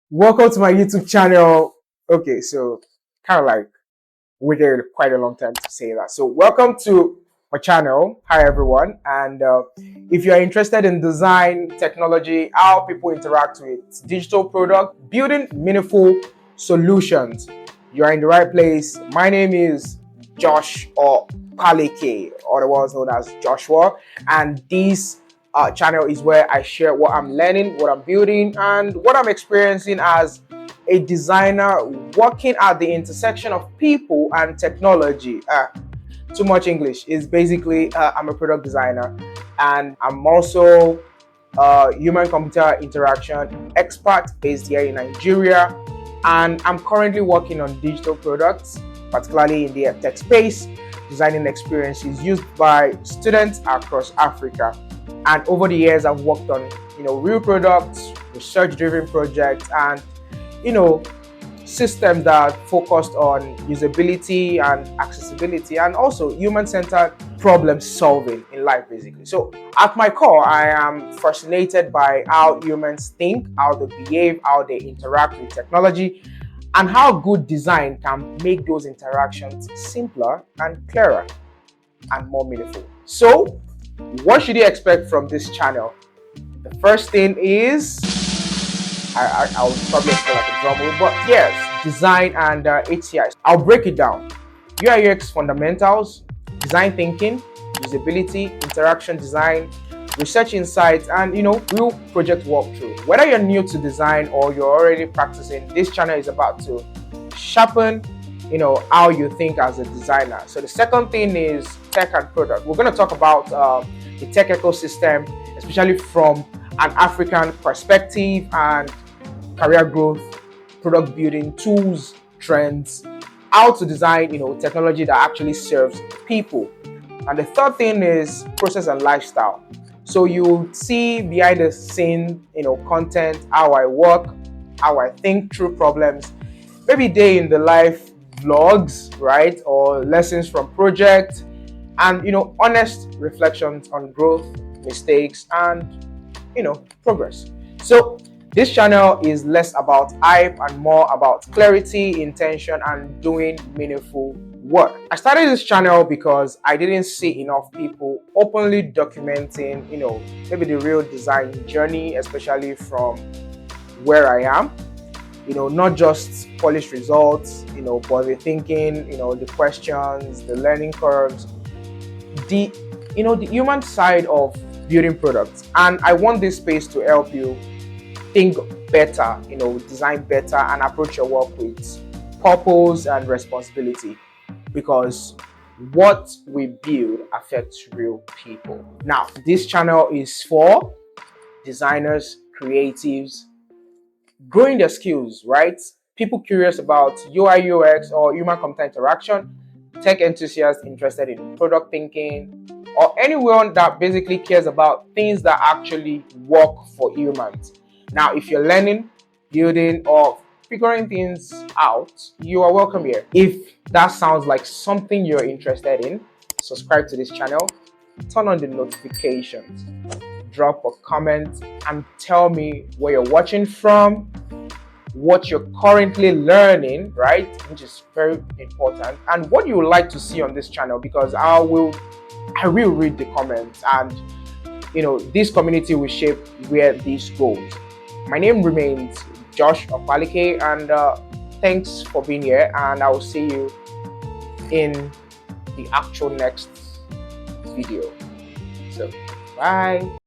Welcome to my YouTube channel. Okay, so kind of like waited quite a long time to say that. So welcome to my channel. Hi everyone. And if you're interested in design, technology, how people interact with digital product, building meaningful solutions, you're in the right place. My name is Josh Opaleke, otherwise known as Joshua, and this channel is where I share what I'm learning, what I'm building, and what I'm experiencing as a designer working at the intersection of people and technology. Too much English. Is basically I'm a product designer, and I'm also a human computer interaction expert based here in Nigeria. And I'm currently working on digital products, particularly in the tech space, designing experiences used by students across Africa. And over the years, I've worked on real products, research-driven projects, and systems that focused on usability and accessibility, and also human-centered problem solving in life, basically. So at my core, I am fascinated by how humans think, how they behave, how they interact with technology, and how good design can make those interactions simpler and clearer and more meaningful. So what should you expect from this channel? The first thing is, I'll probably feel like a drum roll, but yes, design and HCI. I'll break it down. UI UX fundamentals, design thinking, usability, interaction design, research insights, and real project walkthrough. Whether you're new to design or you're already practicing, this channel is about to sharpen how you think as a designer. So the second thing is tech and product. We're going to talk about the tech ecosystem, especially from an African perspective, and career growth, product building, tools, trends, how to design technology that actually serves people. And the third thing is process and lifestyle. So you see behind the scene content, how I work, how I think through problems, maybe day in the life vlogs, right, or lessons from projects, and honest reflections on growth, mistakes, and progress. So this channel is less about hype and more about clarity, intention, and doing meaningful work. I started this channel because I didn't see enough people openly documenting maybe the real design journey, especially from where I am. Not just polished results, but the thinking, the questions, the learning curves, the the human side of building products. And I want this space to help you think better, design better, and approach your work with purpose and responsibility, because what we build affects real people. Now, this channel is for designers, creatives, growing their skills, right? People curious about UI, UX, or human computer interaction, tech enthusiasts interested in product thinking, or anyone that basically cares about things that actually work for humans. Now, if you're learning, building, or figuring things out, you are welcome here. If that sounds like something you're interested in, subscribe to this channel, turn on the notifications, drop a comment, and tell me where you're watching from, what you're currently learning, right, which is very important, and what you would like to see on this channel, because I will read the comments, and this community will shape where this goes. My name remains Josh Opaleke, and thanks for being here, and I will see you in the actual next video. So bye.